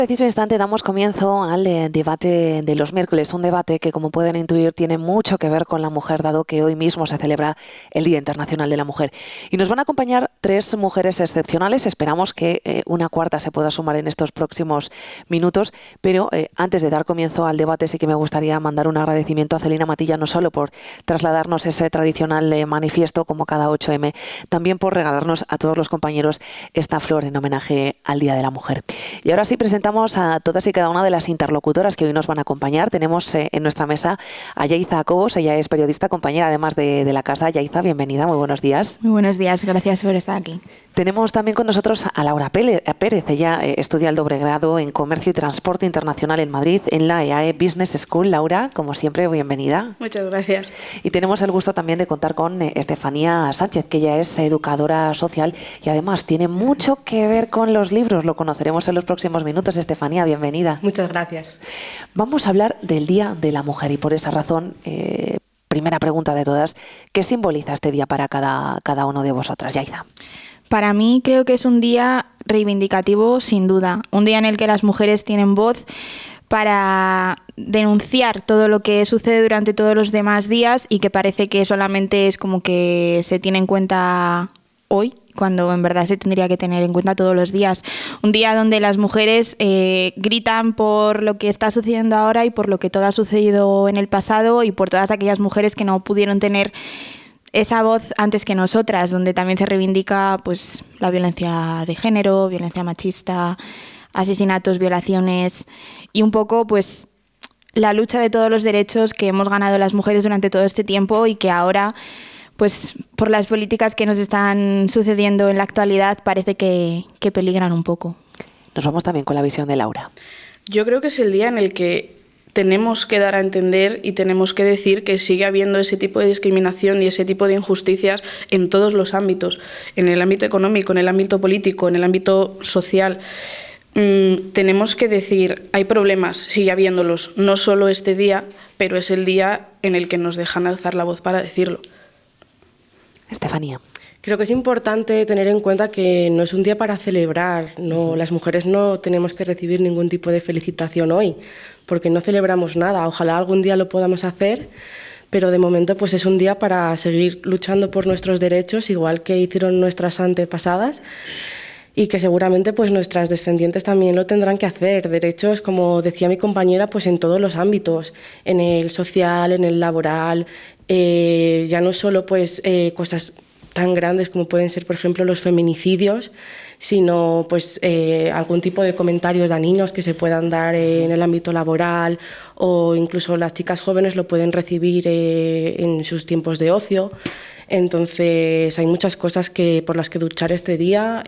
Preciso instante damos comienzo al debate de los miércoles, un debate que, como pueden intuir, tiene mucho que ver con la mujer, dado que hoy mismo se celebra el Día Internacional de la Mujer. Y nos van a acompañar tres mujeres excepcionales. Esperamos que una cuarta se pueda sumar en estos próximos minutos, pero antes de dar comienzo al debate sí que me gustaría mandar un agradecimiento a Celina Matilla, no solo por trasladarnos ese tradicional manifiesto como cada 8M, también por regalarnos a todos los compañeros esta flor en homenaje al Día de la Mujer. Y ahora sí presentamos a todas y cada una de las interlocutoras que hoy nos van a acompañar. Tenemos en nuestra mesa a Yaiza Cobos. Ella es periodista, compañera además de la casa. Yaiza, bienvenida, muy buenos días. Muy buenos días, gracias por estar aquí. Tenemos también con nosotros a Laura Pérez. Ella estudia el doble grado en Comercio y Transporte Internacional en Madrid, en la EAE Business School. Laura, como siempre, bienvenida. Muchas gracias. Y tenemos el gusto también de contar con Estefanía Sánchez, que ella es educadora social y además tiene mucho que ver con los libros. Lo conoceremos en los próximos minutos. Estefanía, bienvenida. Muchas gracias. Vamos a hablar del Día de la Mujer y por esa razón, primera pregunta de todas, ¿qué simboliza este día para cada uno de vosotras? Yaiza. Para mí creo que es un día reivindicativo, sin duda. Un día en el que las mujeres tienen voz para denunciar todo lo que sucede durante todos los demás días y que parece que solamente es como que se tiene en cuenta hoy, cuando en verdad se tendría que tener en cuenta todos los días. Un día donde las mujeres gritan por lo que está sucediendo ahora y por lo que todo ha sucedido en el pasado y por todas aquellas mujeres que no pudieron tener esa voz antes que nosotras, donde también se reivindica pues la violencia de género, violencia machista, asesinatos, violaciones y un poco pues la lucha de todos los derechos que hemos ganado las mujeres durante todo este tiempo y que ahora pues por las políticas que nos están sucediendo en la actualidad parece que peligran un poco. Nos vamos también con la visión de Laura. Yo creo que es el día en el que tenemos que dar a entender y tenemos que decir que sigue habiendo ese tipo de discriminación y ese tipo de injusticias en todos los ámbitos, en el ámbito económico, en el ámbito político, en el ámbito social. Tenemos que decir, hay problemas, sigue habiéndolos, no solo este día, pero es el día en el que nos dejan alzar la voz para decirlo. Estefanía. Creo que es importante tener en cuenta que no es un día para celebrar, no, las mujeres no tenemos que recibir ningún tipo de felicitación hoy, porque no celebramos nada. Ojalá algún día lo podamos hacer, pero de momento pues es un día para seguir luchando por nuestros derechos, igual que hicieron nuestras antepasadas, y que seguramente pues nuestras descendientes también lo tendrán que hacer. Derechos, como decía mi compañera, pues en todos los ámbitos, en el social, en el laboral, ya no solo pues cosas tan grandes como pueden ser, por ejemplo, los feminicidios, sino pues algún tipo de comentarios dañinos que se puedan dar en el ámbito laboral, o incluso las chicas jóvenes lo pueden recibir en sus tiempos de ocio. Entonces hay muchas cosas por las que luchar este día,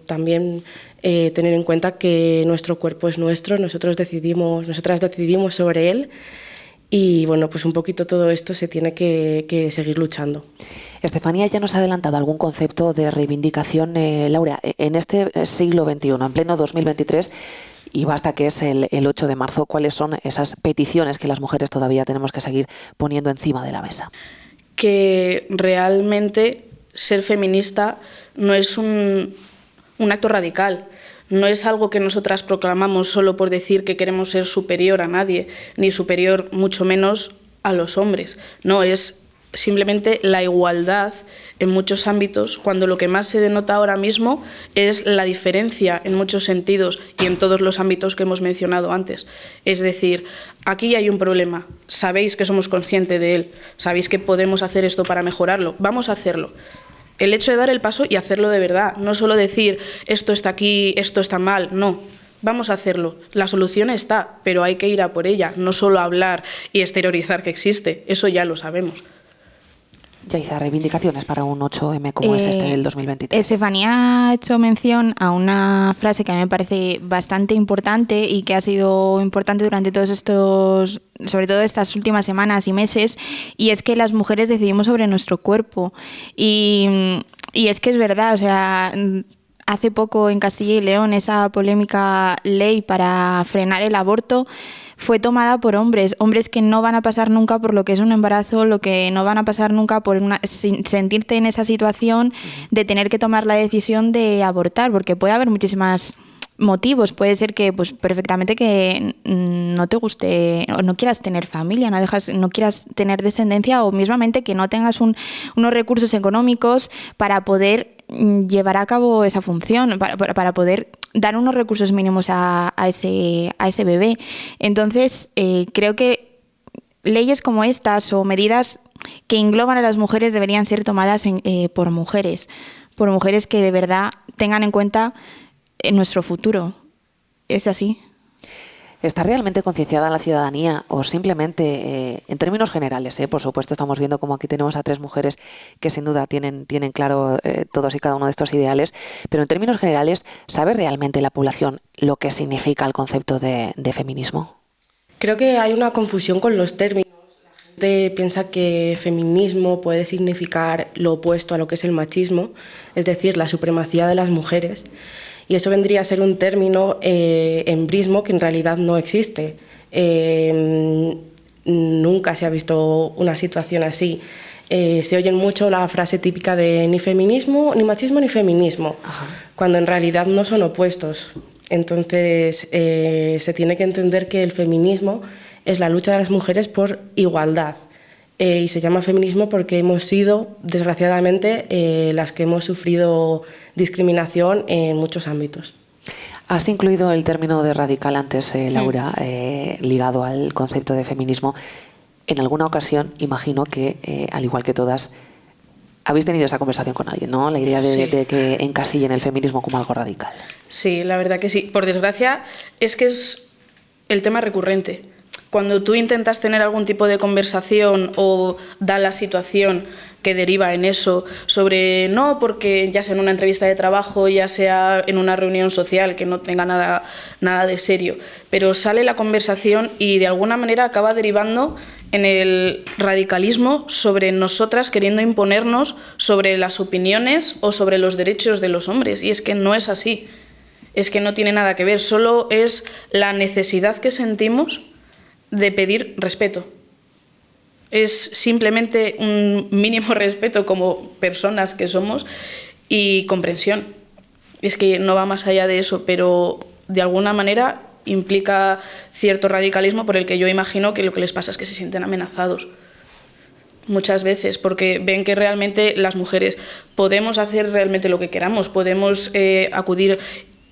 también tener en cuenta que nuestro cuerpo es nuestro, nosotras decidimos sobre él. Y bueno, pues un poquito todo esto se tiene que seguir luchando. Estefanía ya nos ha adelantado algún concepto de reivindicación. Laura, en este siglo XXI, en pleno 2023, y basta que es el 8 de marzo, ¿cuáles son esas peticiones que las mujeres todavía tenemos que seguir poniendo encima de la mesa? Que realmente ser feminista no es un acto radical. No es algo que nosotras proclamamos solo por decir que queremos ser superior a nadie, ni superior mucho menos a los hombres. No, es simplemente la igualdad en muchos ámbitos, cuando lo que más se denota ahora mismo es la diferencia en muchos sentidos y en todos los ámbitos que hemos mencionado antes. Es decir, aquí hay un problema, sabéis que somos conscientes de él, sabéis que podemos hacer esto para mejorarlo, vamos a hacerlo. El hecho de dar el paso y hacerlo de verdad, no solo decir esto está aquí, esto está mal, no, vamos a hacerlo. La solución está, pero hay que ir a por ella, no solo hablar y exteriorizar que existe, eso ya lo sabemos. Yaiza, reivindicaciones para un 8M como es este del 2023. Estefanía ha hecho mención a una frase que a mí me parece bastante importante y que ha sido importante durante todos estos, sobre todo estas últimas semanas y meses, y es que las mujeres decidimos sobre nuestro cuerpo. Y es que es verdad, o sea, hace poco en Castilla y León esa polémica ley para frenar el aborto fue tomada por hombres que no van a pasar nunca por lo que es un embarazo, lo que no van a pasar nunca por sentirte en esa situación de tener que tomar la decisión de abortar, porque puede haber muchísimas motivos. Puede ser que pues perfectamente que no te guste o no quieras tener familia, no quieras tener descendencia, o mismamente que no tengas unos recursos económicos para poder llevar a cabo esa función, para poder dar unos recursos mínimos a ese bebé. Entonces, creo que leyes como estas o medidas que engloban a las mujeres deberían ser tomadas por mujeres que de verdad tengan en cuenta nuestro futuro. ¿Es así? ¿Está realmente concienciada la ciudadanía o simplemente, en términos generales, por supuesto estamos viendo como aquí tenemos a 3 mujeres que sin duda tienen claro todos y cada uno de estos ideales, pero en términos generales, ¿sabe realmente la población lo que significa el concepto de feminismo? Creo que hay una confusión con los términos. La gente piensa que feminismo puede significar lo opuesto a lo que es el machismo, es decir, la supremacía de las mujeres. Y eso vendría a ser un término embrismo que en realidad no existe. Nunca se ha visto una situación así. Se oye mucho la frase típica de ni feminismo, ni machismo, ni feminismo, cuando en realidad no son opuestos. Entonces se tiene que entender que el feminismo es la lucha de las mujeres por igualdad. Y se llama feminismo porque hemos sido, desgraciadamente, las que hemos sufrido discriminación en muchos ámbitos. Has incluido el término de radical antes, Laura, ligado al concepto de feminismo. En alguna ocasión, imagino que, al igual que todas, habéis tenido esa conversación con alguien, ¿no? La idea de que encasillen el feminismo como algo radical. Sí, la verdad que sí. Por desgracia, es que es el tema recurrente. Cuando tú intentas tener algún tipo de conversación o da la situación que deriva en eso sobre no, porque ya sea en una entrevista de trabajo, ya sea en una reunión social que no tenga nada de serio, pero sale la conversación y de alguna manera acaba derivando en el radicalismo sobre nosotras queriendo imponernos sobre las opiniones o sobre los derechos de los hombres, y es que no es así, es que no tiene nada que ver, solo es la necesidad que sentimos de pedir respeto. Es simplemente un mínimo respeto como personas que somos y comprensión. Es que no va más allá de eso, pero de alguna manera implica cierto radicalismo por el que yo imagino que lo que les pasa es que se sienten amenazados muchas veces, porque ven que realmente las mujeres podemos hacer realmente lo que queramos, podemos acudir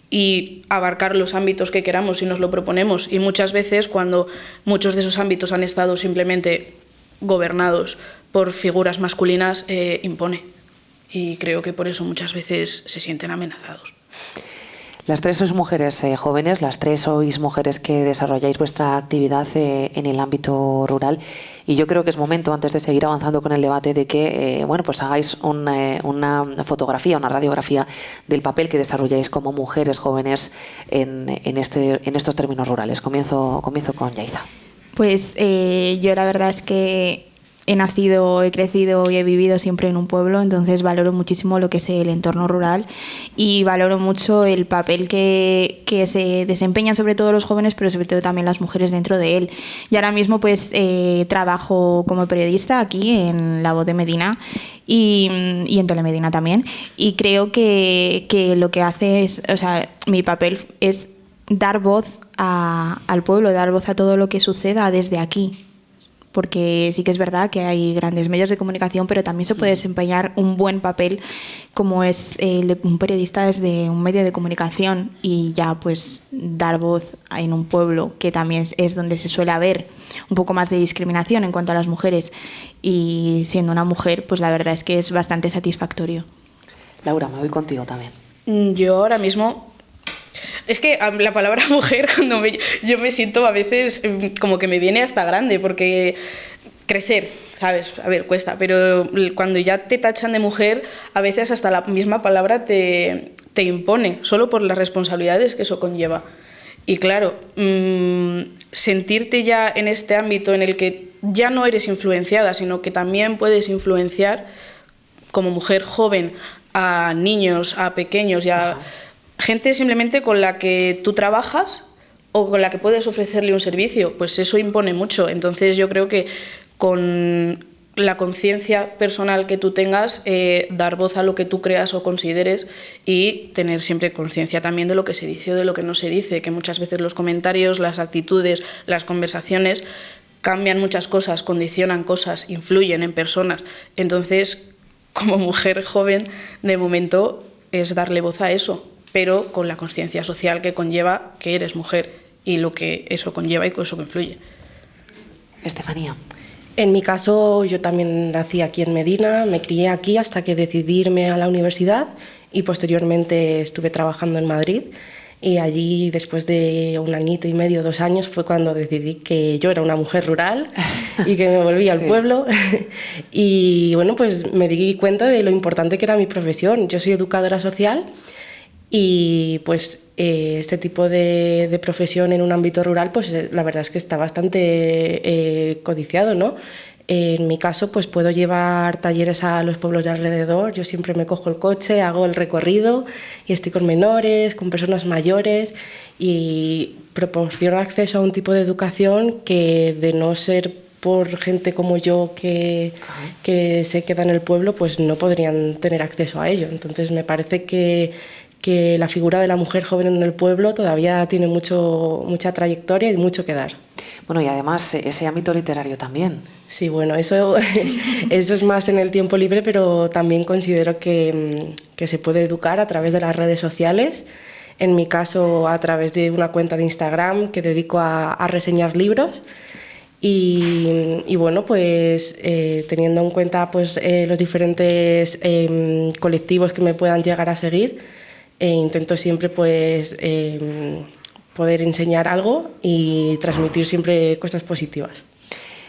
y abarcar los ámbitos que queramos si nos lo proponemos, y muchas veces cuando muchos de esos ámbitos han estado simplemente gobernados por figuras masculinas, impone, y creo que por eso muchas veces se sienten amenazados. Las 3 sois mujeres jóvenes, las 3 sois mujeres que desarrolláis vuestra actividad en el ámbito rural, y yo creo que es momento, antes de seguir avanzando con el debate, de que pues hagáis una fotografía, una radiografía del papel que desarrolláis como mujeres jóvenes en estos términos rurales. Comienzo con Yaiza. Pues yo la verdad es que he nacido, he crecido y he vivido siempre en un pueblo, entonces valoro muchísimo lo que es el entorno rural y valoro mucho el papel que se desempeñan sobre todo los jóvenes, pero sobre todo también las mujeres dentro de él. Y ahora mismo pues trabajo como periodista aquí en La Voz de Medina y en Telemedina también, y creo que lo que hace es, o sea, mi papel es dar voz al pueblo, dar voz a todo lo que suceda desde aquí. Porque sí que es verdad que hay grandes medios de comunicación, pero también se puede desempeñar un buen papel como es el de un periodista desde un medio de comunicación, y ya pues dar voz en un pueblo que también es donde se suele haber un poco más de discriminación en cuanto a las mujeres, y siendo una mujer pues la verdad es que es bastante satisfactorio. Laura, me voy contigo también. Yo ahora mismo... Es que la palabra mujer, cuando yo me siento a veces como que me viene hasta grande, porque crecer, ¿sabes? A ver, cuesta, pero cuando ya te tachan de mujer, a veces hasta la misma palabra te impone, solo por las responsabilidades que eso conlleva. Y claro, sentirte ya en este ámbito en el que ya no eres influenciada, sino que también puedes influenciar como mujer joven a niños, a pequeños y a... gente simplemente con la que tú trabajas o con la que puedes ofrecerle un servicio, pues eso impone mucho. Entonces yo creo que con la conciencia personal que tú tengas, dar voz a lo que tú creas o consideres y tener siempre conciencia también de lo que se dice o de lo que no se dice, que muchas veces los comentarios, las actitudes, las conversaciones cambian muchas cosas, condicionan cosas, influyen en personas. Entonces, como mujer joven, de momento es darle voz a eso, pero con la conciencia social que conlleva que eres mujer y lo que eso conlleva y con eso que influye. Estefanía. En mi caso, yo también nací aquí en Medina, me crié aquí hasta que decidí irme a la universidad y posteriormente estuve trabajando en Madrid. Y allí, después de 1 añito y medio, 2 años, fue cuando decidí que yo era una mujer rural y que me volví al pueblo. Y bueno, pues me di cuenta de lo importante que era mi profesión. Yo soy educadora social y pues este tipo de profesión en un ámbito rural, pues la verdad es que está bastante codiciado, ¿no? En mi caso, pues puedo llevar talleres a los pueblos de alrededor. Yo siempre me cojo el coche, hago el recorrido y estoy con menores, con personas mayores y proporciono acceso a un tipo de educación que, de no ser por gente como yo que se queda en el pueblo, pues no podrían tener acceso a ello. Entonces me parece que la figura de la mujer joven en el pueblo todavía tiene mucha trayectoria y mucho que dar. Bueno, y además ese ámbito literario también. Sí, bueno, eso es más en el tiempo libre, pero también considero que se puede educar a través de las redes sociales. En mi caso, a través de una cuenta de Instagram que dedico a reseñar libros. Y bueno, pues teniendo en cuenta pues, los diferentes colectivos que me puedan llegar a seguir, intento siempre pues, poder enseñar algo y transmitir siempre cosas positivas.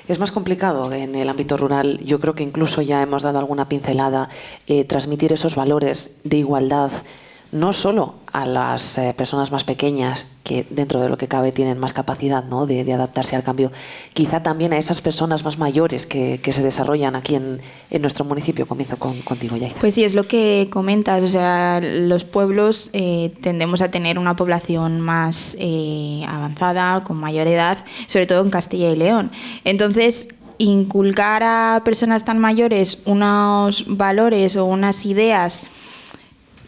Es más complicado en el ámbito rural, yo creo que incluso ya hemos dado alguna pincelada, transmitir esos valores de igualdad, no solo a las personas más pequeñas, que dentro de lo que cabe tienen más capacidad, ¿no?, de adaptarse al cambio, quizá también a esas personas más mayores que se desarrollan aquí en nuestro municipio. Comienzo contigo, Yaiza. Pues sí, es lo que comentas, o sea, los pueblos tendemos a tener una población más avanzada, con mayor edad, sobre todo en Castilla y León. Entonces, inculcar a personas tan mayores unos valores o unas ideas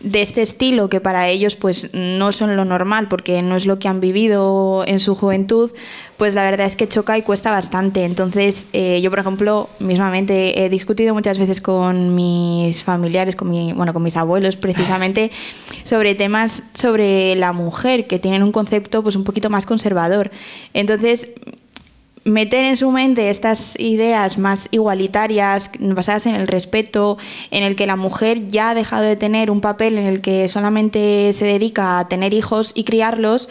de este estilo, que para ellos pues no son lo normal porque no es lo que han vivido en su juventud, pues la verdad es que choca y cuesta bastante. Entonces yo, por ejemplo, mismamente he discutido muchas veces con mis familiares, con mis abuelos precisamente, sobre temas sobre la mujer, que tienen un concepto pues un poquito más conservador. Entonces, meter en su mente estas ideas más igualitarias, basadas en el respeto, en el que la mujer ya ha dejado de tener un papel en el que solamente se dedica a tener hijos y criarlos,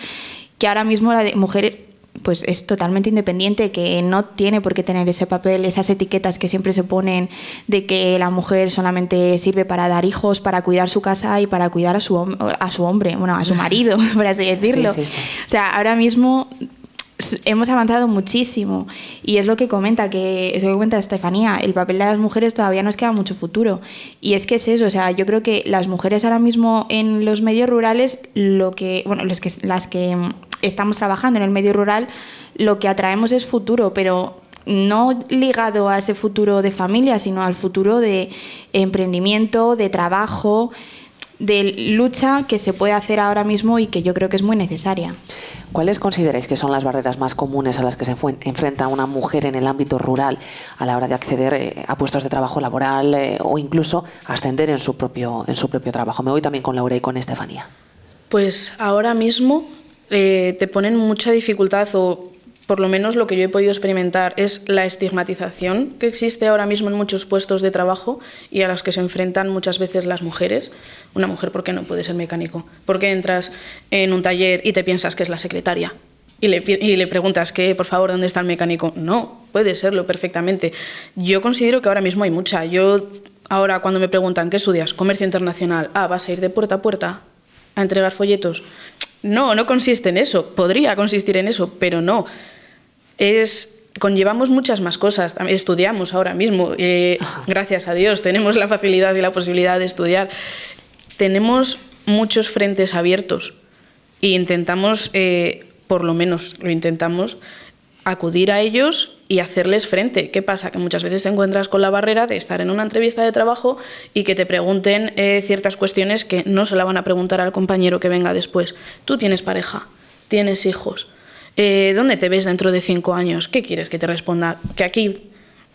que ahora mismo la mujer pues es totalmente independiente, que no tiene por qué tener ese papel, esas etiquetas que siempre se ponen de que la mujer solamente sirve para dar hijos, para cuidar su casa y para cuidar a su hombre, bueno, a su marido, por así decirlo. Sí. O sea, ahora mismo hemos avanzado muchísimo y es lo que comenta Estefanía, el papel de las mujeres todavía nos queda mucho futuro, y es que es eso, o sea, yo creo que las mujeres ahora mismo en los medios rurales, las que estamos trabajando en el medio rural, lo que atraemos es futuro, pero no ligado a ese futuro de familia, sino al futuro de emprendimiento, de trabajo, de lucha que se puede hacer ahora mismo y que yo creo que es muy necesaria. ¿Cuáles consideráis que son las barreras más comunes a las que se enfrenta una mujer en el ámbito rural a la hora de acceder a puestos de trabajo laboral o incluso ascender en su propio trabajo? Me voy también con Laura y con Estefanía. Pues ahora mismo te ponen mucha dificultad, o por lo menos lo que yo he podido experimentar es la estigmatización que existe ahora mismo en muchos puestos de trabajo y a las que se enfrentan muchas veces las mujeres. Una mujer, ¿por qué no puede ser mecánico? ¿Por qué entras en un taller y te piensas que es la secretaria? Y le preguntas que, por favor, ¿dónde está el mecánico? No, puede serlo perfectamente. Yo considero que ahora mismo hay mucha. Yo ahora, cuando me preguntan, ¿qué estudias? Comercio internacional. Ah, ¿vas a ir de puerta a puerta a entregar folletos? No, no consiste en eso. Podría consistir en eso, pero no. Conllevamos muchas más cosas. Estudiamos ahora mismo, gracias a Dios, tenemos la facilidad y la posibilidad de estudiar. Tenemos muchos frentes abiertos e intentamos, por lo menos lo intentamos, acudir a ellos y hacerles frente. ¿Qué pasa? Que muchas veces te encuentras con la barrera de estar en una entrevista de trabajo y que te pregunten ciertas cuestiones que no se la van a preguntar al compañero que venga después. Tú tienes pareja, tienes hijos, ¿dónde te ves dentro de 5 años? ¿Qué quieres que te responda? Que aquí,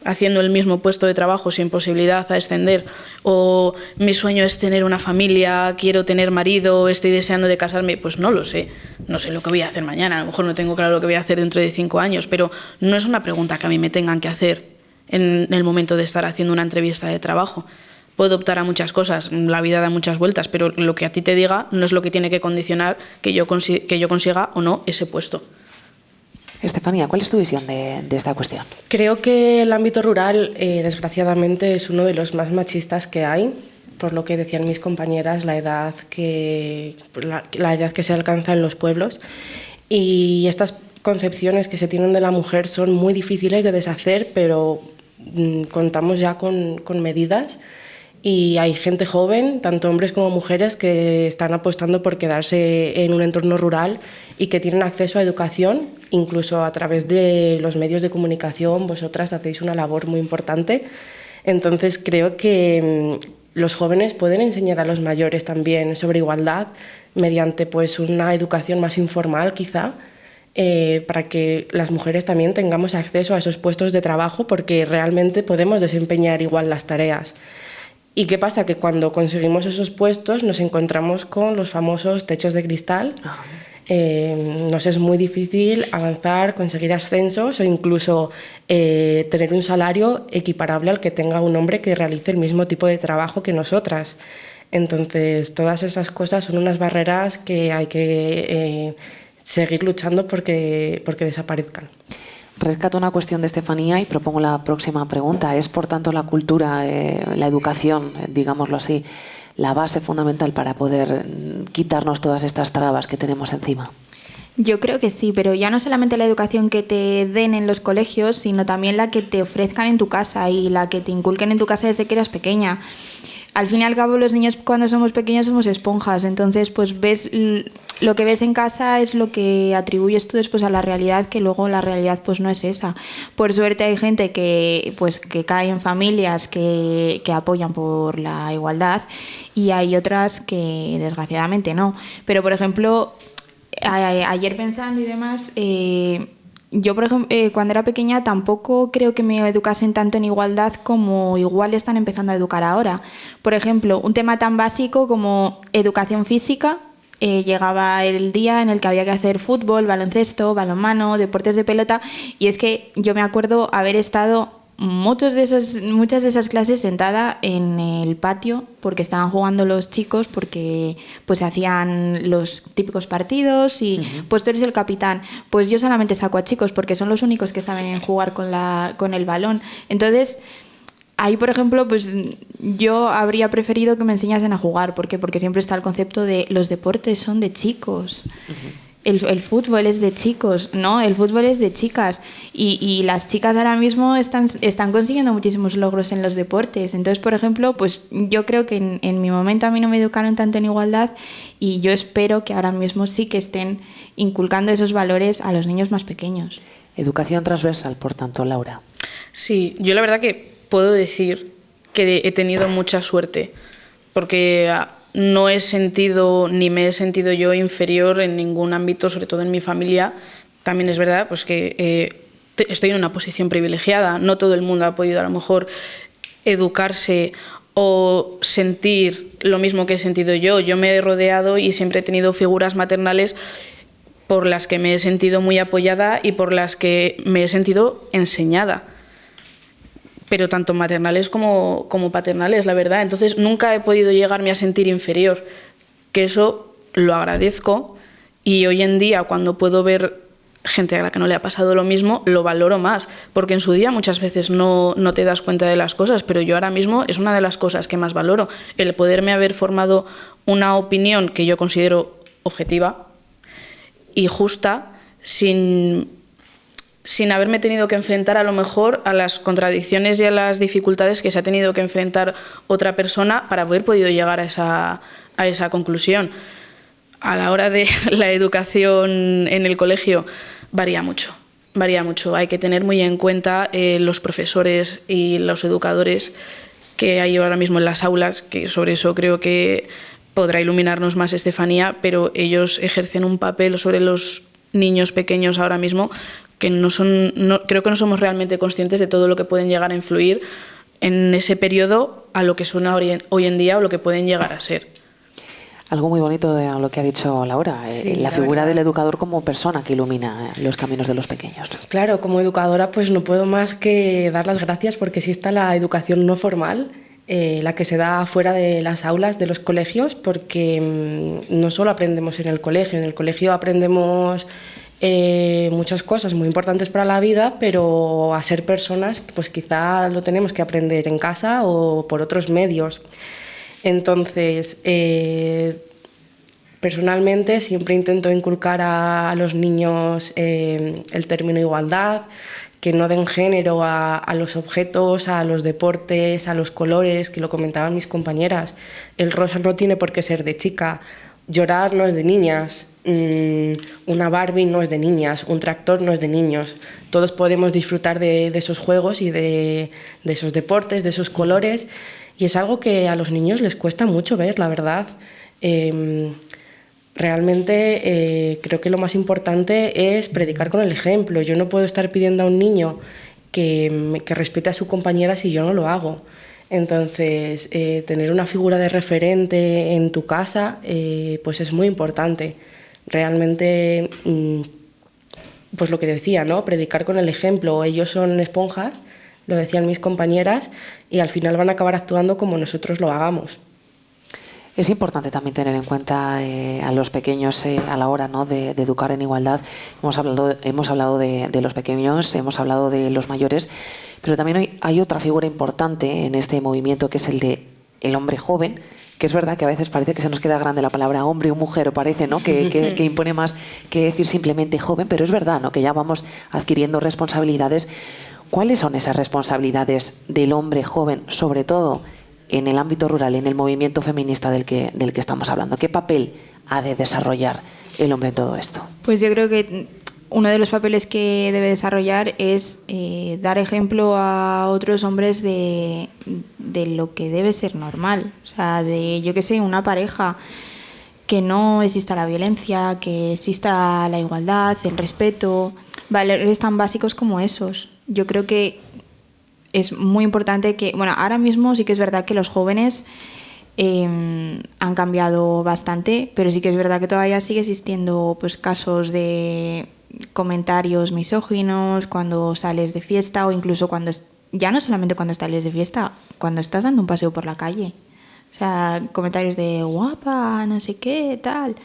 haciendo el mismo puesto de trabajo sin posibilidad a ascender, o mi sueño es tener una familia, quiero tener marido, estoy deseando de casarme, pues no lo sé, no sé lo que voy a hacer mañana, a lo mejor no tengo claro lo que voy a hacer dentro de 5 años, pero no es una pregunta que a mí me tengan que hacer en el momento de estar haciendo una entrevista de trabajo. Puedo optar a muchas cosas, la vida da muchas vueltas, pero lo que a ti te diga no es lo que tiene que condicionar que yo consiga o no ese puesto. Estefanía, ¿cuál es tu visión de esta cuestión? Creo que el ámbito rural, desgraciadamente, es uno de los más machistas que hay, por lo que decían mis compañeras, la edad que se alcanza en los pueblos. Y estas concepciones que se tienen de la mujer son muy difíciles de deshacer, pero contamos ya con medidas. Y hay gente joven, tanto hombres como mujeres, que están apostando por quedarse en un entorno rural y que tienen acceso a educación, incluso a través de los medios de comunicación. Vosotras hacéis una labor muy importante. Entonces creo que los jóvenes pueden enseñar a los mayores también sobre igualdad mediante pues una educación más informal quizá, para que las mujeres también tengamos acceso a esos puestos de trabajo, porque realmente podemos desempeñar igual las tareas. ¿Y qué pasa? Que cuando conseguimos esos puestos nos encontramos con los famosos techos de cristal. Nos es muy difícil avanzar, conseguir ascensos o incluso tener un salario equiparable al que tenga un hombre que realice el mismo tipo de trabajo que nosotras. Entonces, todas esas cosas son unas barreras que hay que seguir luchando porque desaparezcan. Rescato una cuestión de Estefanía y propongo la próxima pregunta. ¿Es, por tanto, la cultura, la educación, digámoslo así, la base fundamental para poder quitarnos todas estas trabas que tenemos encima? Yo creo que sí, pero ya no solamente la educación que te den en los colegios, sino también la que te ofrezcan en tu casa y la que te inculquen en tu casa desde que eras pequeña. Al fin y al cabo, los niños cuando somos pequeños somos esponjas, entonces pues ves lo que ves en casa es lo que atribuyes tú después a la realidad, que luego la realidad pues no es esa. Por suerte hay gente que cae en familias que apoyan por la igualdad y hay otras que desgraciadamente no. Pero por ejemplo, ayer pensando y demás, yo, por ejemplo, cuando era pequeña tampoco creo que me educasen tanto en igualdad como igual están empezando a educar ahora. Por ejemplo, un tema tan básico como educación física, llegaba el día en el que había que hacer fútbol, baloncesto, balonmano, deportes de pelota, y es que yo me acuerdo haber estado muchas de esas clases sentada en el patio porque estaban jugando los chicos, porque pues hacían los típicos partidos y pues tú eres el capitán, pues yo solamente saco a chicos porque son los únicos que saben jugar con el balón. Entonces ahí, por ejemplo, pues yo habría preferido que me enseñasen a jugar. ¿Por qué? Porque siempre está el concepto de los deportes son de chicos. El fútbol es de chicos, ¿no? El fútbol es de chicas. Y las chicas ahora mismo están consiguiendo muchísimos logros en los deportes. Entonces, por ejemplo, pues yo creo que en mi momento a mí no me educaron tanto en igualdad y yo espero que ahora mismo sí que estén inculcando esos valores a los niños más pequeños. Educación transversal, por tanto, Laura. Sí, yo la verdad que puedo decir que he tenido mucha suerte, porque no he sentido ni me he sentido yo inferior en ningún ámbito, sobre todo en mi familia. También es verdad pues que estoy en una posición privilegiada, no todo el mundo ha podido a lo mejor educarse o sentir lo mismo que he sentido yo. Yo me he rodeado y siempre he tenido figuras maternales por las que me he sentido muy apoyada y por las que me he sentido enseñada, pero tanto maternales como paternales, la verdad. Entonces nunca he podido llegarme a sentir inferior, que eso lo agradezco, y hoy en día cuando puedo ver gente a la que no le ha pasado lo mismo, lo valoro más, porque en su día muchas veces no te das cuenta de las cosas, pero yo ahora mismo es una de las cosas que más valoro, el poderme haber formado una opinión que yo considero objetiva y justa, sin haberme tenido que enfrentar a lo mejor a las contradicciones y a las dificultades que se ha tenido que enfrentar otra persona para haber podido llegar a esa conclusión. A la hora de la educación en el colegio varía mucho. varía mucho. Hay que tener muy en cuenta los profesores y los educadores que hay ahora mismo en las aulas, que sobre eso creo que podrá iluminarnos más Estefanía, pero ellos ejercen un papel sobre los niños pequeños ahora mismo que creo que no somos realmente conscientes de todo lo que pueden llegar a influir en ese periodo a lo que son hoy en día o lo que pueden llegar a ser. Algo muy bonito de lo que ha dicho Laura, Sí, la figura del educador como persona que ilumina los caminos de los pequeños. Claro, como educadora pues no puedo más que dar las gracias porque exista la educación no formal, la que se da fuera de las aulas de los colegios, porque no solo aprendemos en el colegio aprendemos muchas cosas muy importantes para la vida, pero a ser personas pues quizá lo tenemos que aprender en casa o por otros medios. Entonces, personalmente siempre intento inculcar a los niños el término igualdad, que no den género a los objetos, a los deportes, a los colores, que lo comentaban mis compañeras. El rosa no tiene por qué ser de chica, llorar no es de niñas, una Barbie no es de niñas, un tractor no es de niños. Todos podemos disfrutar de esos juegos y de esos deportes, de esos colores, y es algo que a los niños les cuesta mucho ver, la verdad. Realmente creo que lo más importante es predicar con el ejemplo. Yo no puedo estar pidiendo a un niño que respete a su compañera si yo no lo hago. Entonces, tener una figura de referente en tu casa pues es muy importante. Realmente, pues lo que decía, ¿no? Predicar con el ejemplo. Ellos son esponjas, lo decían mis compañeras, y al final van a acabar actuando como nosotros lo hagamos. Es importante también tener en cuenta a los pequeños a la hora, ¿no?, de educar en igualdad. Hemos hablado de los pequeños, hemos hablado de los mayores, pero también hay otra figura importante en este movimiento, que es el de el hombre joven, que es verdad que a veces parece que se nos queda grande la palabra hombre o mujer, o parece, ¿no?, que impone más que decir simplemente joven, pero es verdad, ¿no?, que ya vamos adquiriendo responsabilidades. ¿Cuáles son esas responsabilidades del hombre joven, sobre todo en el ámbito rural, en el movimiento feminista del que estamos hablando? ¿Qué papel ha de desarrollar el hombre en todo esto? Pues yo creo que uno de los papeles que debe desarrollar es dar ejemplo a otros hombres de lo que debe ser normal. O sea, de, yo qué sé, una pareja, que no exista la violencia, que exista la igualdad, el respeto, valores tan básicos como esos. Yo creo que es muy importante que, bueno, ahora mismo sí que es verdad que los jóvenes han cambiado bastante, pero sí que es verdad que todavía sigue existiendo pues casos de comentarios misóginos cuando sales de fiesta, o incluso cuando ya no solamente cuando sales de fiesta, cuando estás dando un paseo por la calle. O sea, comentarios de guapa, no sé qué, tal.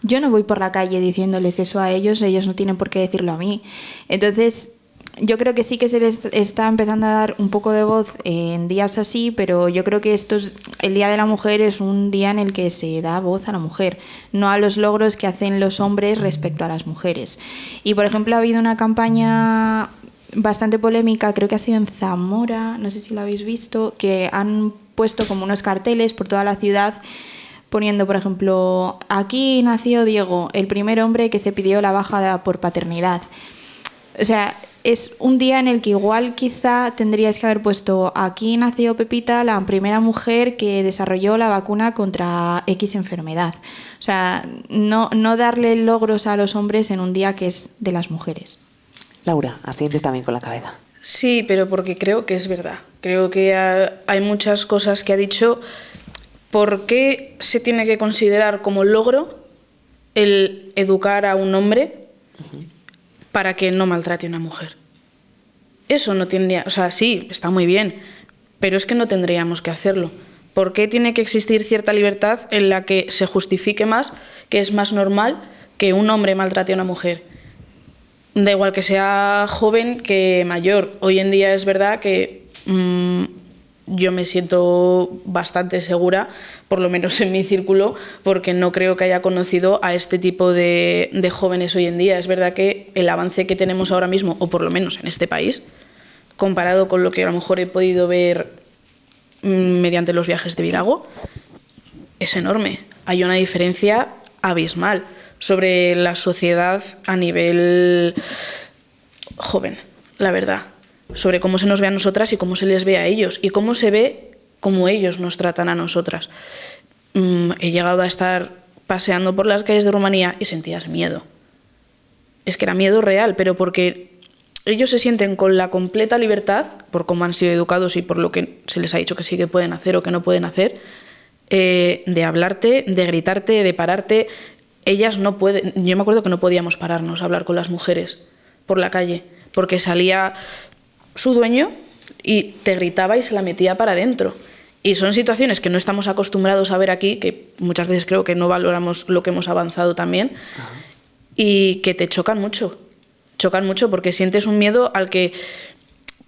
Yo no voy por la calle diciéndoles eso a ellos no tienen por qué decirlo a mí. Entonces, yo creo que sí que se les está empezando a dar un poco de voz en días así, pero yo creo que el Día de la Mujer es un día en el que se da voz a la mujer, no a los logros que hacen los hombres respecto a las mujeres. Y, por ejemplo, ha habido una campaña bastante polémica, creo que ha sido en Zamora, no sé si lo habéis visto, que han puesto como unos carteles por toda la ciudad poniendo, por ejemplo, aquí nació Diego, el primer hombre que se pidió la baja por paternidad. O sea, es un día en el que igual quizá tendríais que haber puesto aquí nació Pepita, la primera mujer que desarrolló la vacuna contra X enfermedad. O sea, no darle logros a los hombres en un día que es de las mujeres. Laura, asientes también con la cabeza. Sí, pero porque creo que es verdad. Creo que hay muchas cosas que ha dicho. ¿Por qué se tiene que considerar como logro el educar a un hombre para que no maltrate a una mujer? Eso no tendría... O sea, sí, está muy bien, pero es que no tendríamos que hacerlo. ¿Por qué tiene que existir cierta libertad en la que se justifique más, que es más normal que un hombre maltrate a una mujer? Da igual que sea joven que mayor. Hoy en día es verdad que yo me siento bastante segura, por lo menos en mi círculo, porque no creo que haya conocido a este tipo de jóvenes hoy en día. Es verdad que el avance que tenemos ahora mismo, o por lo menos en este país, comparado con lo que a lo mejor he podido ver mediante los viajes de Virago, es enorme. Hay una diferencia abismal sobre la sociedad a nivel joven, la verdad, sobre cómo se nos ve a nosotras y cómo se les ve a ellos y cómo se ve cómo ellos nos tratan a nosotras. He llegado a estar paseando por las calles de Rumanía y sentías miedo. Es que era miedo real, pero porque ellos se sienten con la completa libertad, por cómo han sido educados y por lo que se les ha dicho que sí que pueden hacer o que no pueden hacer, de hablarte, de gritarte, de pararte. Ellas no pueden. Yo me acuerdo que no podíamos pararnos a hablar con las mujeres por la calle, porque salía su dueño y te gritaba y se la metía para adentro. Y son situaciones que no estamos acostumbrados a ver aquí, que muchas veces creo que no valoramos lo que hemos avanzado también, y que te chocan mucho porque sientes un miedo al que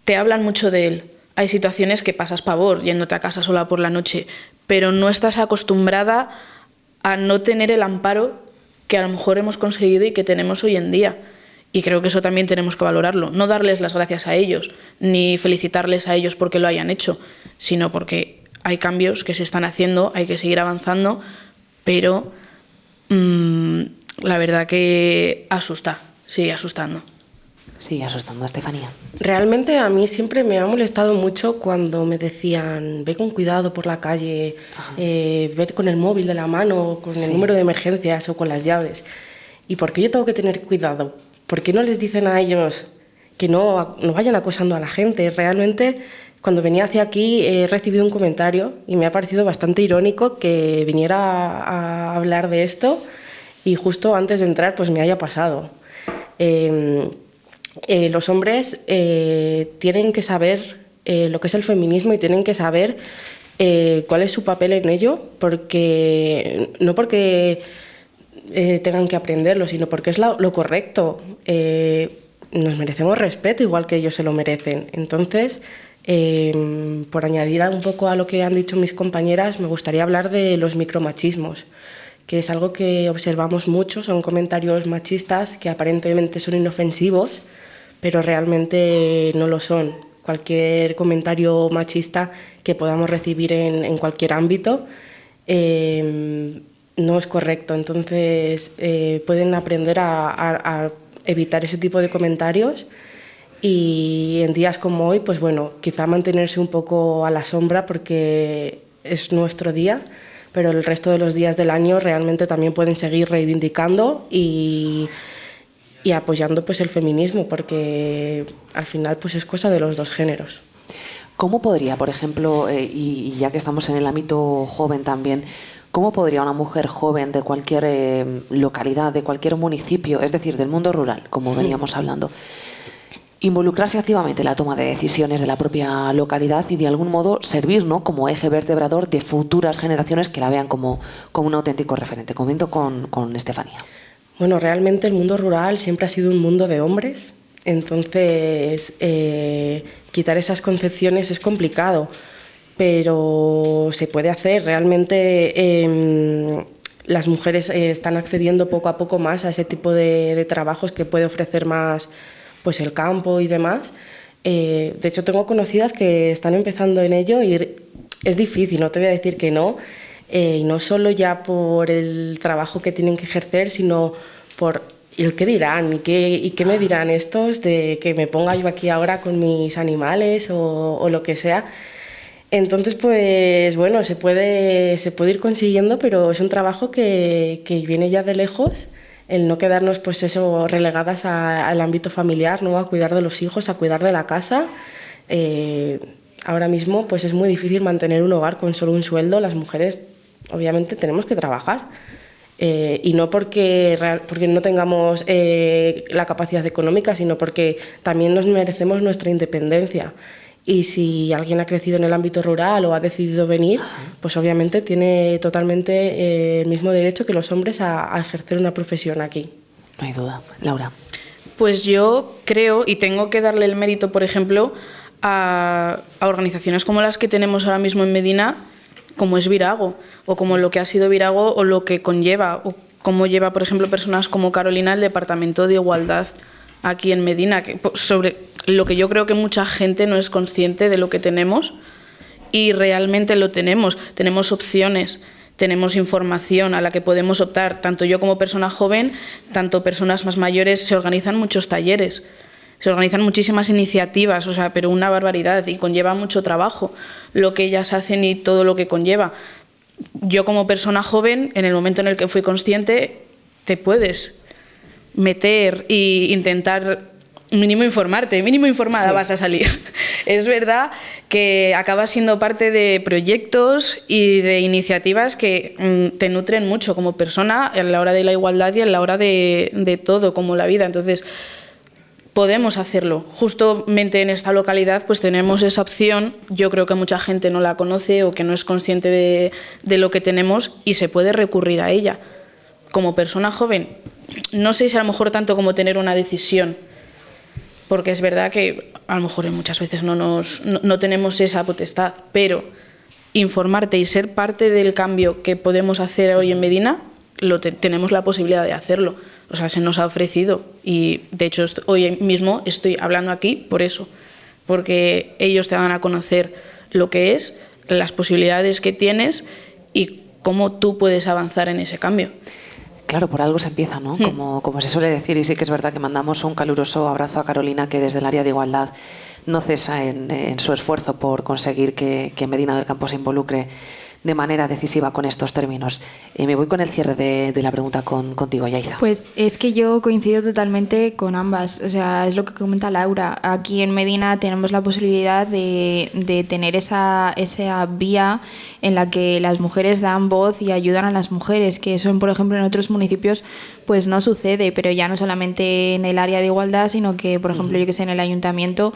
te hablan mucho de él. Hay situaciones que pasas pavor yéndote a casa sola por la noche, pero no estás acostumbrada a no tener el amparo que a lo mejor hemos conseguido y que tenemos hoy en día. Y creo que eso también tenemos que valorarlo. No darles las gracias a ellos, ni felicitarles a ellos porque lo hayan hecho, sino porque hay cambios que se están haciendo, hay que seguir avanzando, pero la verdad que asusta, sigue asustando. Sigue asustando, Estefanía. Realmente a mí siempre me ha molestado mucho cuando me decían ve con cuidado por la calle, ve con el móvil de la mano, con el número de emergencias o con las llaves. ¿Y por qué yo tengo que tener cuidado? ¿Por qué no les dicen a ellos que no vayan acosando a la gente? Realmente, cuando venía hacia aquí he recibido un comentario y me ha parecido bastante irónico que viniera a hablar de esto y justo antes de entrar pues me haya pasado. Los hombres tienen que saber lo que es el feminismo y tienen que saber cuál es su papel en ello, porque no porque tengan que aprenderlo, sino porque es lo correcto. Nos merecemos respeto igual que ellos se lo merecen. Entonces, por añadir un poco a lo que han dicho mis compañeras, me gustaría hablar de los micromachismos, que es algo que observamos mucho. Son comentarios machistas que aparentemente son inofensivos, pero realmente no lo son. Cualquier comentario machista que podamos recibir en cualquier ámbito no es correcto. Entonces pueden aprender a evitar ese tipo de comentarios y en días como hoy, pues bueno, quizá mantenerse un poco a la sombra porque es nuestro día, pero el resto de los días del año realmente también pueden seguir reivindicando y apoyando pues el feminismo, porque al final pues es cosa de los dos géneros. ¿Cómo podría, por ejemplo, y ya que estamos en el ámbito joven también, cómo podría una mujer joven de cualquier localidad, de cualquier municipio, es decir, del mundo rural, como veníamos hablando, involucrarse activamente en la toma de decisiones de la propia localidad y de algún modo servir, ¿no?, como eje vertebrador de futuras generaciones que la vean como un auténtico referente? Comento con Estefanía. Bueno, realmente el mundo rural siempre ha sido un mundo de hombres, entonces quitar esas concepciones es complicado, pero se puede hacer. Realmente las mujeres están accediendo poco a poco más a ese tipo de trabajos que puede ofrecer más pues el campo y demás. De hecho, tengo conocidas que están empezando en ello y es difícil, no te voy a decir que no. Y no solo ya por el trabajo que tienen que ejercer, sino por el qué dirán y qué me dirán estos de que me ponga yo aquí ahora con mis animales o lo que sea. Entonces, pues bueno, se puede ir consiguiendo, pero es un trabajo que viene ya de lejos, el no quedarnos pues eso relegadas al ámbito familiar, ¿no?, a cuidar de los hijos, a cuidar de la casa. Ahora mismo pues es muy difícil mantener un hogar con solo un sueldo. Las mujeres obviamente tenemos que trabajar y no porque no tengamos la capacidad económica, sino porque también nos merecemos nuestra independencia. Y si alguien ha crecido en el ámbito rural o ha decidido venir, pues obviamente tiene totalmente el mismo derecho que los hombres a ejercer una profesión aquí. No hay duda. Laura. Pues yo creo, y tengo que darle el mérito, por ejemplo, a organizaciones como las que tenemos ahora mismo en Medina, como es Virago, o como lo que ha sido Virago o lo que conlleva, o como lleva, por ejemplo, personas como Carolina, el Departamento de Igualdad aquí en Medina, sobre lo que yo creo que mucha gente no es consciente de lo que tenemos, y realmente lo tenemos. Tenemos opciones, tenemos información a la que podemos optar, tanto yo como persona joven, tanto personas más mayores. Se organizan muchos talleres Se organizan muchísimas iniciativas, o sea, pero una barbaridad, y conlleva mucho trabajo lo que ellas hacen y todo lo que conlleva. Yo como persona joven, en el momento en el que fui consciente, te puedes meter e intentar mínimo informarte, mínimo informada sí. Vas a salir. Es verdad que acabas siendo parte de proyectos y de iniciativas que te nutren mucho como persona a la hora de la igualdad y a la hora de todo, como la vida. Entonces, podemos hacerlo. Justamente en esta localidad pues tenemos esa opción. Yo creo que mucha gente no la conoce o que no es consciente de lo que tenemos y se puede recurrir a ella. Como persona joven, no sé si a lo mejor tanto como tener una decisión, porque es verdad que a lo mejor muchas veces no tenemos esa potestad, pero informarte y ser parte del cambio que podemos hacer hoy en Medina, tenemos la posibilidad de hacerlo. O sea, se nos ha ofrecido y de hecho hoy mismo estoy hablando aquí por eso, porque ellos te dan a conocer lo que es, las posibilidades que tienes y cómo tú puedes avanzar en ese cambio. Claro, por algo se empieza, ¿no? Como se suele decir, y sí que es verdad que mandamos un caluroso abrazo a Carolina, que desde el área de igualdad no cesa en su esfuerzo por conseguir que Medina del Campo se involucre de manera decisiva con estos términos. Me voy con el cierre de la pregunta contigo, Yaiza. Pues es que yo coincido totalmente con ambas. O sea, es lo que comenta Laura. Aquí en Medina tenemos la posibilidad de tener esa vía en la que las mujeres dan voz y ayudan a las mujeres, que eso, por ejemplo, en otros municipios pues no sucede, pero ya no solamente en el área de igualdad, sino que, por ejemplo, yo que sé, en el ayuntamiento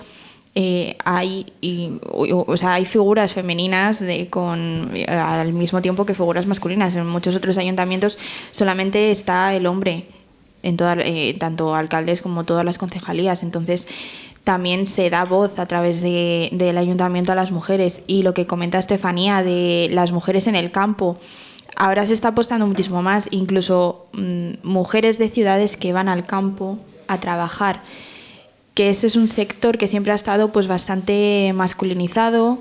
hay figuras femeninas al mismo tiempo que figuras masculinas. En muchos otros ayuntamientos solamente está el hombre, tanto alcaldes como todas las concejalías. Entonces también se da voz a través del ayuntamiento a las mujeres. Y lo que comenta Estefanía de las mujeres en el campo, ahora se está apostando muchísimo más, incluso mujeres de ciudades que van al campo a trabajar, que ese es un sector que siempre ha estado pues bastante masculinizado,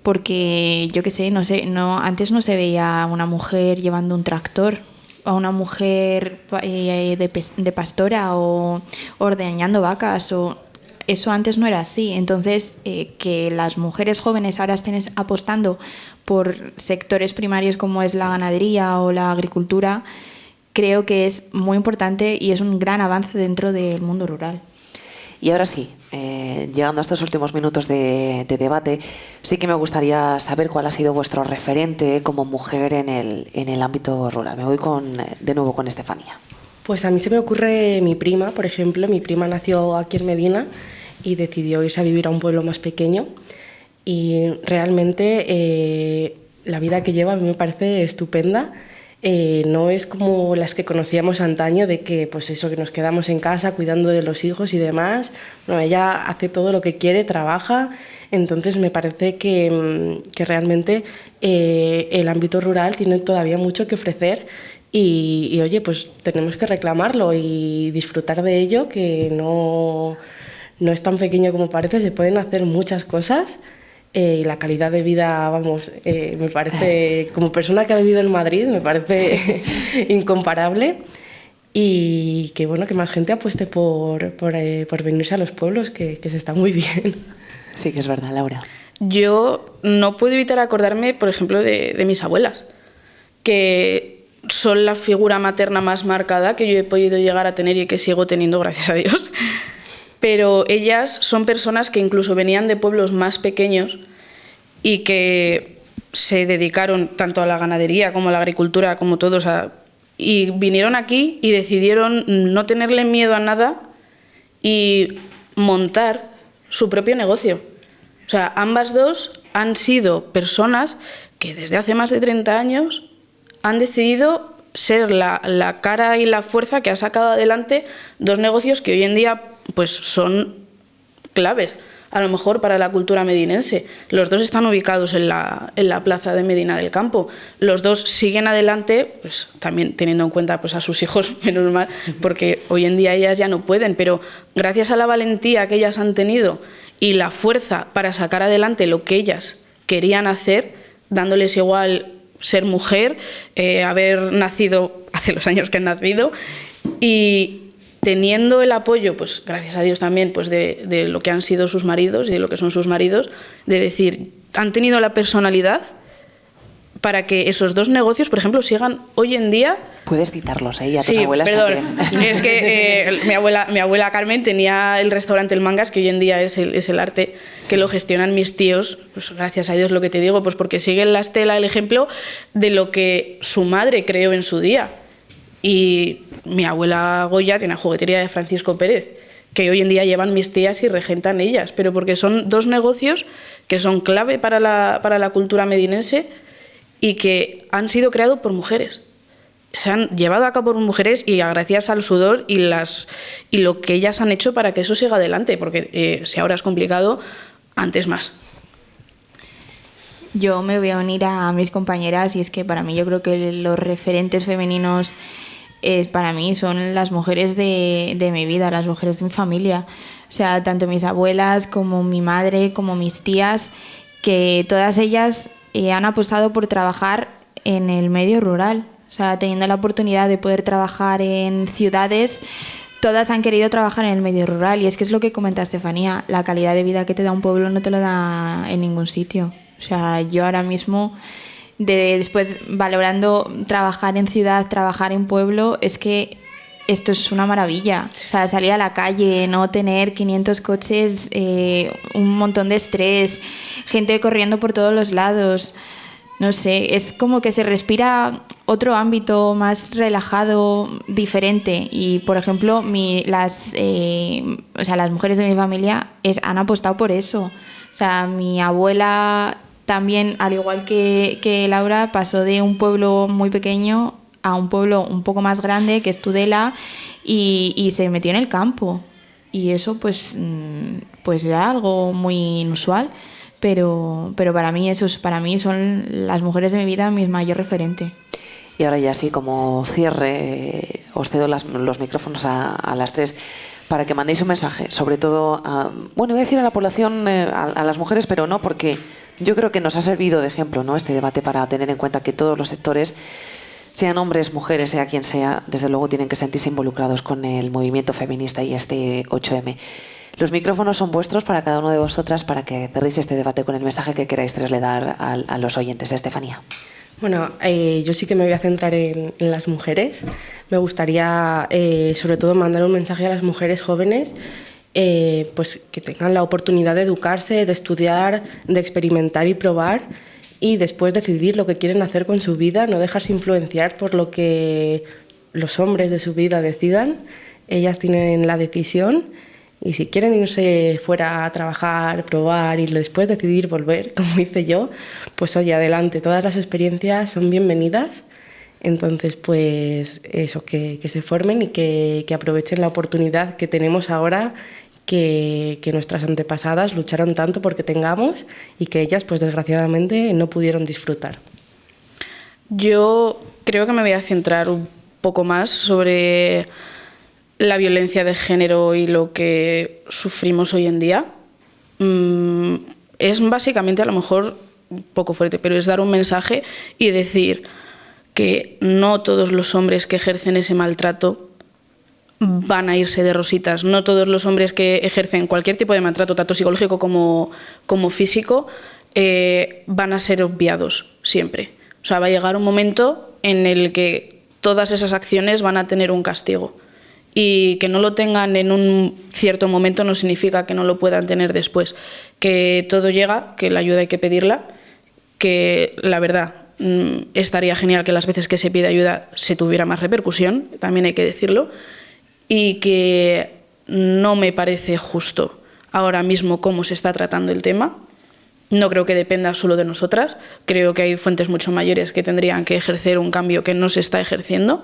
porque yo qué sé, antes no se veía a una mujer llevando un tractor, a una mujer de pastora o ordeñando vacas, o eso antes no era así. Entonces, que las mujeres jóvenes ahora estén apostando por sectores primarios como es la ganadería o la agricultura, creo que es muy importante y es un gran avance dentro del mundo rural. Y ahora sí, llegando a estos últimos minutos de debate, sí que me gustaría saber cuál ha sido vuestro referente como mujer en el ámbito rural. Me voy de nuevo con Estefanía. Pues a mí se me ocurre mi prima, por ejemplo. Mi prima nació aquí en Medina y decidió irse a vivir a un pueblo más pequeño. Y realmente la vida que lleva a mí me parece estupenda. No es como las que conocíamos antaño, de que pues eso, que nos quedamos en casa cuidando de los hijos y demás. Bueno, ella hace todo lo que quiere, trabaja. Entonces me parece que realmente el ámbito rural tiene todavía mucho que ofrecer y oye, pues tenemos que reclamarlo y disfrutar de ello, que no es tan pequeño como parece, se pueden hacer muchas cosas. Y la calidad de vida, vamos, me parece, como persona que ha vivido en Madrid, me parece incomparable. Y que bueno, que más gente apueste por venirse a los pueblos, que se está muy bien. Sí, que es verdad, Laura. Yo no puedo evitar acordarme, por ejemplo, de mis abuelas, que son la figura materna más marcada que yo he podido llegar a tener y que sigo teniendo, gracias a Dios. Pero ellas son personas que incluso venían de pueblos más pequeños y que se dedicaron tanto a la ganadería como a la agricultura, como todos, y vinieron aquí y decidieron no tenerle miedo a nada y montar su propio negocio. O sea, ambas dos han sido personas que desde hace más de 30 años han decidido ser la cara y la fuerza que ha sacado adelante dos negocios que hoy en día pues son claves, a lo mejor para la cultura medinense. Los dos están ubicados en la plaza de Medina del Campo. Los dos siguen adelante, pues también teniendo en cuenta pues a sus hijos, menos mal, porque hoy en día ellas ya no pueden, pero gracias a la valentía que ellas han tenido y la fuerza para sacar adelante lo que ellas querían hacer, dándoles igual ser mujer, haber nacido hace los años que han nacido, y teniendo el apoyo, pues gracias a Dios también, pues de lo que han sido sus maridos y de lo que son sus maridos, de decir, han tenido la personalidad para que esos dos negocios, por ejemplo, sigan hoy en día. Puedes citarlos, ¿eh? Y a tus Sí, abuelas perdón. también. Es que mi abuela Carmen tenía el restaurante El Mangas, que hoy en día es el arte, que lo gestionan mis tíos, pues gracias a Dios, lo que te digo, pues porque siguen la estela, el ejemplo de lo que su madre creó en su día. Y mi abuela Goya tiene la juguetería de Francisco Pérez, que hoy en día llevan mis tías y regentan ellas, pero porque son dos negocios que son clave para la cultura medinense y que han sido creados por mujeres. Se han llevado a cabo por mujeres y gracias al sudor y lo que ellas han hecho para que eso siga adelante, porque si ahora es complicado, antes más. Yo me voy a unir a mis compañeras y es que para mí yo creo que los referentes femeninos para mí son las mujeres de mi vida, las mujeres de mi familia. O sea, tanto mis abuelas como mi madre, como mis tías, que todas ellas han apostado por trabajar en el medio rural. O sea, teniendo la oportunidad de poder trabajar en ciudades, todas han querido trabajar en el medio rural. Y es que es lo que comenta Estefanía, la calidad de vida que te da un pueblo no te lo da en ningún sitio. O sea, yo ahora mismo, después valorando trabajar en ciudad, trabajar en pueblo, es que esto es una maravilla. O sea, salir a la calle, no tener 500 coches, un montón de estrés, gente corriendo por todos los lados. No sé, es como que se respira otro ámbito más relajado, diferente. Y, por ejemplo, las mujeres de mi familia han apostado por eso. O sea, mi abuela también, al igual que Laura, pasó de un pueblo muy pequeño a un pueblo un poco más grande, que es Tudela, y se metió en el campo. Y eso pues era algo muy inusual, pero para mí son las mujeres de mi vida mi mayor referente. Y ahora ya así como cierre, os cedo los micrófonos a las tres para que mandéis un mensaje, sobre todo voy a decir a la población, a las mujeres, pero no, porque yo creo que nos ha servido de ejemplo, ¿no?, este debate, para tener en cuenta que todos los sectores, sean hombres, mujeres, sea quien sea, desde luego tienen que sentirse involucrados con el movimiento feminista y este 8M. Los micrófonos son vuestros para cada una de vosotras, para que cerréis este debate con el mensaje que queráis trasladar a los oyentes. Estefanía. Bueno, yo sí que me voy a centrar en las mujeres. Me gustaría, sobre todo, mandar un mensaje a las mujeres jóvenes, pues que tengan la oportunidad de educarse, de estudiar, de experimentar y probar, y después decidir lo que quieren hacer con su vida, no dejarse influenciar por lo que los hombres de su vida decidan. Ellas tienen la decisión, y si quieren irse fuera a trabajar, probar y después decidir volver, como hice yo, pues oye, adelante, todas las experiencias son bienvenidas. Entonces, pues eso, que se formen y que aprovechen la oportunidad que tenemos ahora, que nuestras antepasadas lucharon tanto porque tengamos y que ellas, pues desgraciadamente, no pudieron disfrutar. Yo creo que me voy a centrar un poco más sobre la violencia de género y lo que sufrimos hoy en día. Es básicamente, a lo mejor un poco fuerte, pero es dar un mensaje y decir que no todos los hombres que ejercen ese maltrato van a irse de rositas. No todos los hombres que ejercen cualquier tipo de maltrato, tanto psicológico como físico, van a ser obviados siempre. O sea, va a llegar un momento en el que todas esas acciones van a tener un castigo. Y que no lo tengan en un cierto momento no significa que no lo puedan tener después. Que todo llega, que la ayuda hay que pedirla, que la verdad estaría genial que las veces que se pide ayuda se tuviera más repercusión, también hay que decirlo, y que no me parece justo ahora mismo cómo se está tratando el tema. No creo que dependa solo de nosotras, creo que hay fuentes mucho mayores que tendrían que ejercer un cambio que no se está ejerciendo,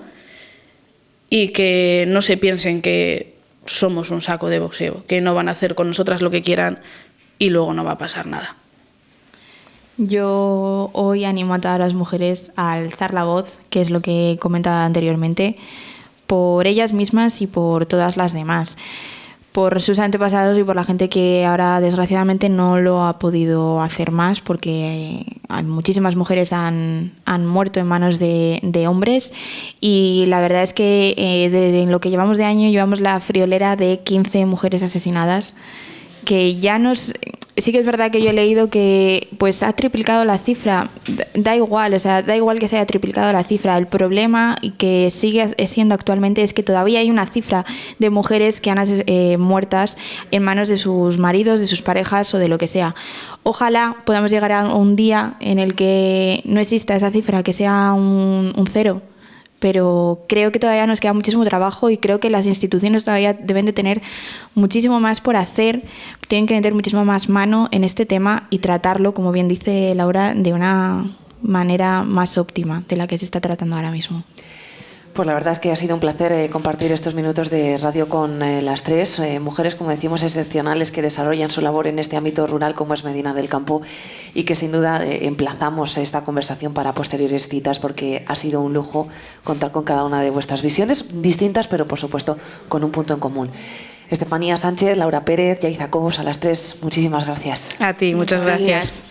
y que no se piensen que somos un saco de boxeo, que no van a hacer con nosotras lo que quieran y luego no va a pasar nada. Yo hoy animo a todas las mujeres a alzar la voz, que es lo que he comentado anteriormente, por ellas mismas y por todas las demás. por sus antepasados y por la gente que ahora desgraciadamente no lo ha podido hacer más, porque muchísimas mujeres han muerto en manos de hombres, y la verdad es que en lo que llevamos de año llevamos la friolera de 15 mujeres asesinadas, que ya sí que es verdad que yo he leído que pues ha triplicado la cifra. Da igual, o sea, da igual que se haya triplicado la cifra. El problema que sigue siendo actualmente es que todavía hay una cifra de mujeres que han muertas en manos de sus maridos, de sus parejas o de lo que sea. Ojalá podamos llegar a un día en el que no exista esa cifra, que sea un cero. Pero creo que todavía nos queda muchísimo trabajo, y creo que las instituciones todavía deben de tener muchísimo más por hacer, tienen que meter muchísimo más mano en este tema y tratarlo, como bien dice Laura, de una manera más óptima de la que se está tratando ahora mismo. Pues la verdad es que ha sido un placer compartir estos minutos de radio con las tres mujeres, como decimos, excepcionales, que desarrollan su labor en este ámbito rural como es Medina del Campo, y que sin duda emplazamos esta conversación para posteriores citas, porque ha sido un lujo contar con cada una de vuestras visiones distintas, pero por supuesto con un punto en común. Estefanía Sánchez, Laura Pérez, Yaiza Cobos, a las tres, muchísimas gracias. A ti, muchas gracias.